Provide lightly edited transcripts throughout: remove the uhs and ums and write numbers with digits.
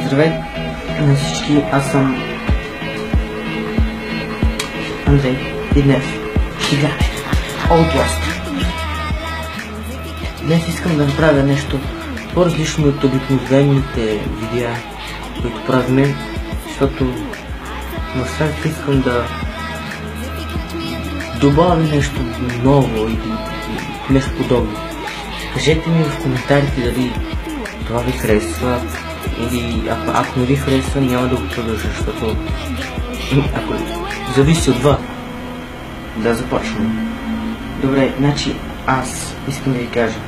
Здравей на всички, аз съм Андрей и днес играме Outlast. Днес искам да направя нещо по-различно от обикновените видеа, които правим, защото в сайта искам да добавя нещо ново или нещо подобно. Кажете ми в коментарите дали това ви харесва или ако не ви харесва, няма да го продължа, защото ако зависи от вас. Да започваме. Добре, значи аз искам да ви кажа.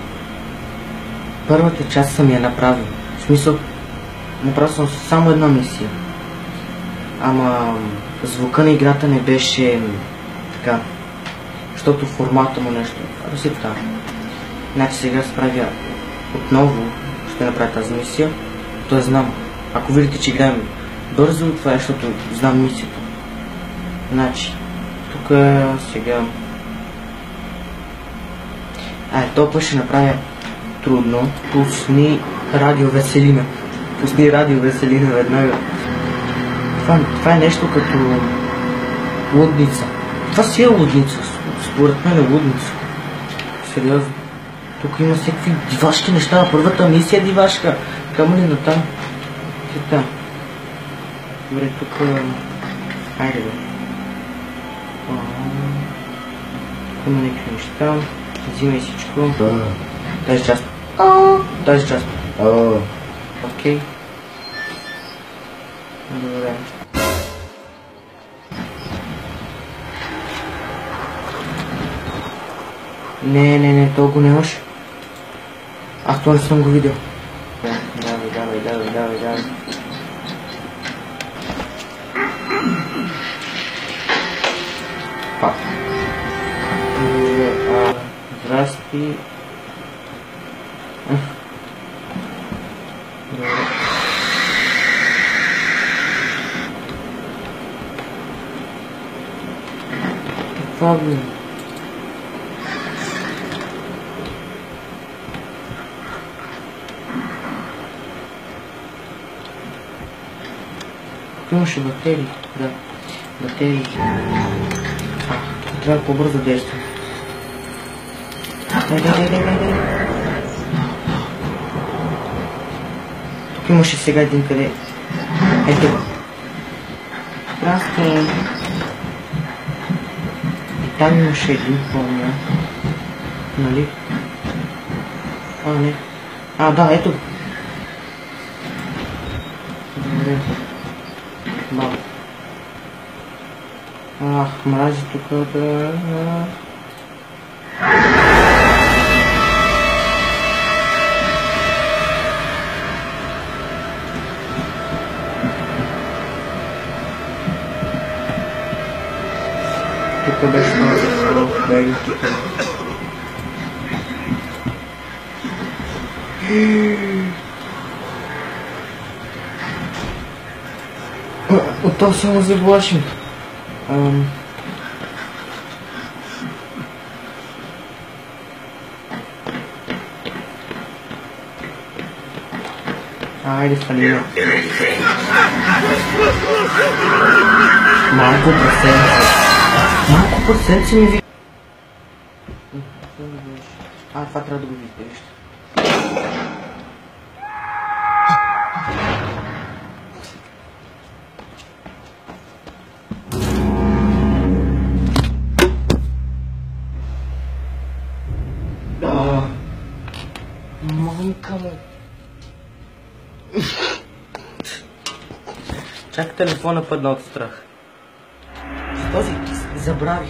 Първата част съм я направил. В смисъл, направил съм само една мисия. Ама звука на играта не беше така, защото формата му нещо. Си така. Значи сега справя отново, ще направя тази мисия. То знам. Ако видите, че играем бързо, това е, защото знам мисията. Значи, тук сега... толкова ще направя трудно. Пусни радио Веселина. Пусни радио Веселина веднага. Това е нещо като лудница. Това си е лудница. Според мен е лудница. Сериозно. Тук има всякакви дивашки неща. Първата мисия е дивашка. Камо ли натам? Там. Добре, тук... Хайде бе. Тук има някакви неща. Взимай всичко. Тази част. Тази част. Окей. Добре. Не, толкова нямаш. Аз това не съм го видел. Давай. Пак. Здрасти. Добре. Това бе. Имаше батерии, да. Батерии. Трябва по-бързо действам. Дай. Тук имаше сега един къде. Ето. Здрасти. И там имаше един, помня. Нали? Не. Да, ето. Добре. Баба. Мрази тук да... Тук беше много беги тук. От това само заглашим. Айде фалина. Малко процент ми ви... Това трябва да го видите. Мамка му. Чак телефона падна от страх. С този забравих.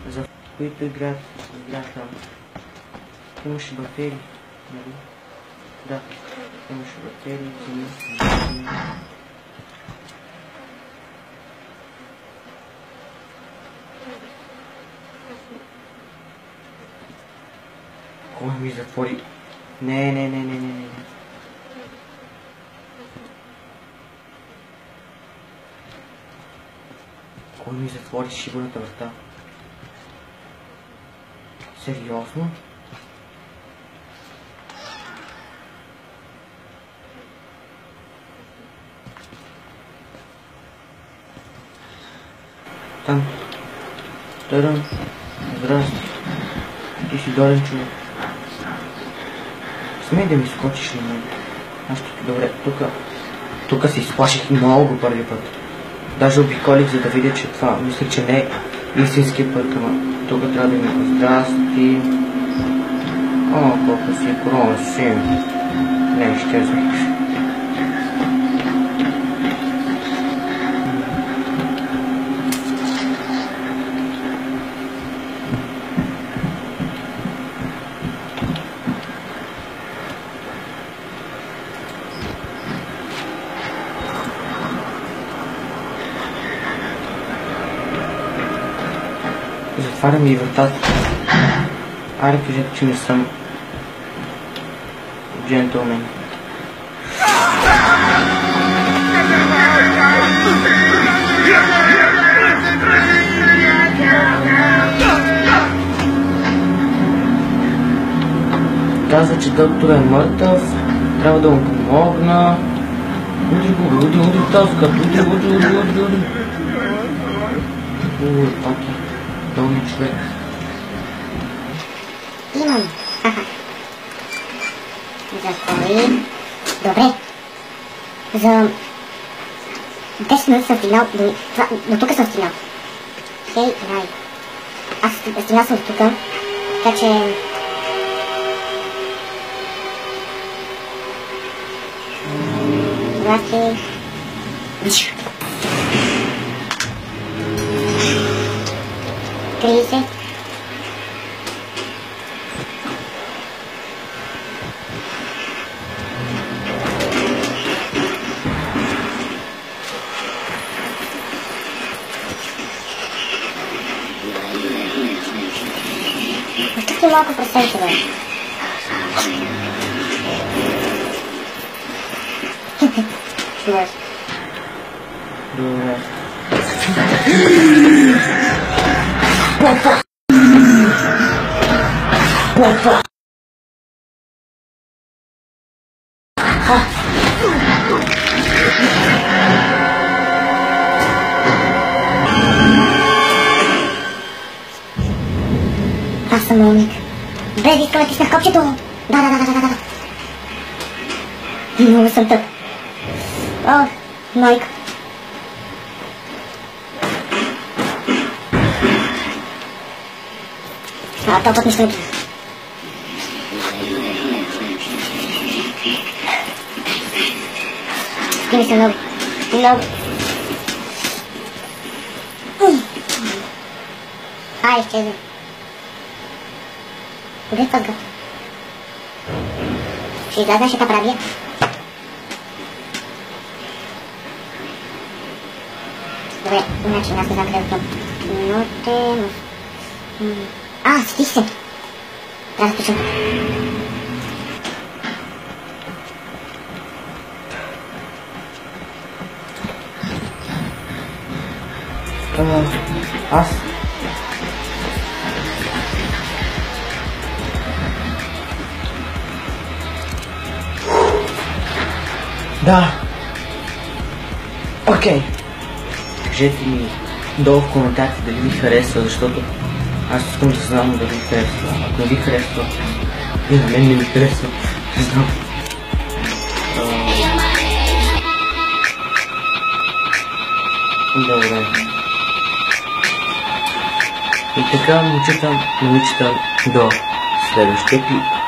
За които играят там. Имаше батерии, нали? Да, имаше батерии, Кой ми затвори? Не. Кой ми затвори шибаната врата? Сериозно? Там. Таран. Здрасти. Ти си долен човек. Смей да ми скочиш на мен. Аз ще ти добре. Тук се изплаших много първи път. Даже обиколих, за да видя, че това, мисля, че не е истински път, ама тук трябва да ми здрасти. О, колко си красив. Не, ще знаеш. Затварям и вратата. Айде кажете, че не съм джентълмен. Казва, че доктор е мъртъв, трябва да му помогна. Уди, таскат, уди. Пак е. Долни човек. Имам. Затвори. Добре. За 10 минути съм стигнал до тук съм стигнал. Хей, рай. Аз стигнал съм до тук, така че... Здрасти. Крий се. Остави малко пространство, бе. Чуваш. Добре. Попа! Аз съм умник. Бе, искам да тисна копчето. Да. Много съм тъп. О, майка. Това път не ще отида. Скини се много. Ай, изчезна. Къде път го? Ще излязна, ще те правя. Добре, иначе аз не знам къде да отивам. Минуте... Свети се! Трябва да включим тук. Аз? Да. Окей. Кажете ми долу в коментарите дали ви харесва, защото аз искам да знам дали ви харесва. Ако не ви харесва, и на мен не ми харесва. Не знам. Добре. И така, момичета, до следващия клип.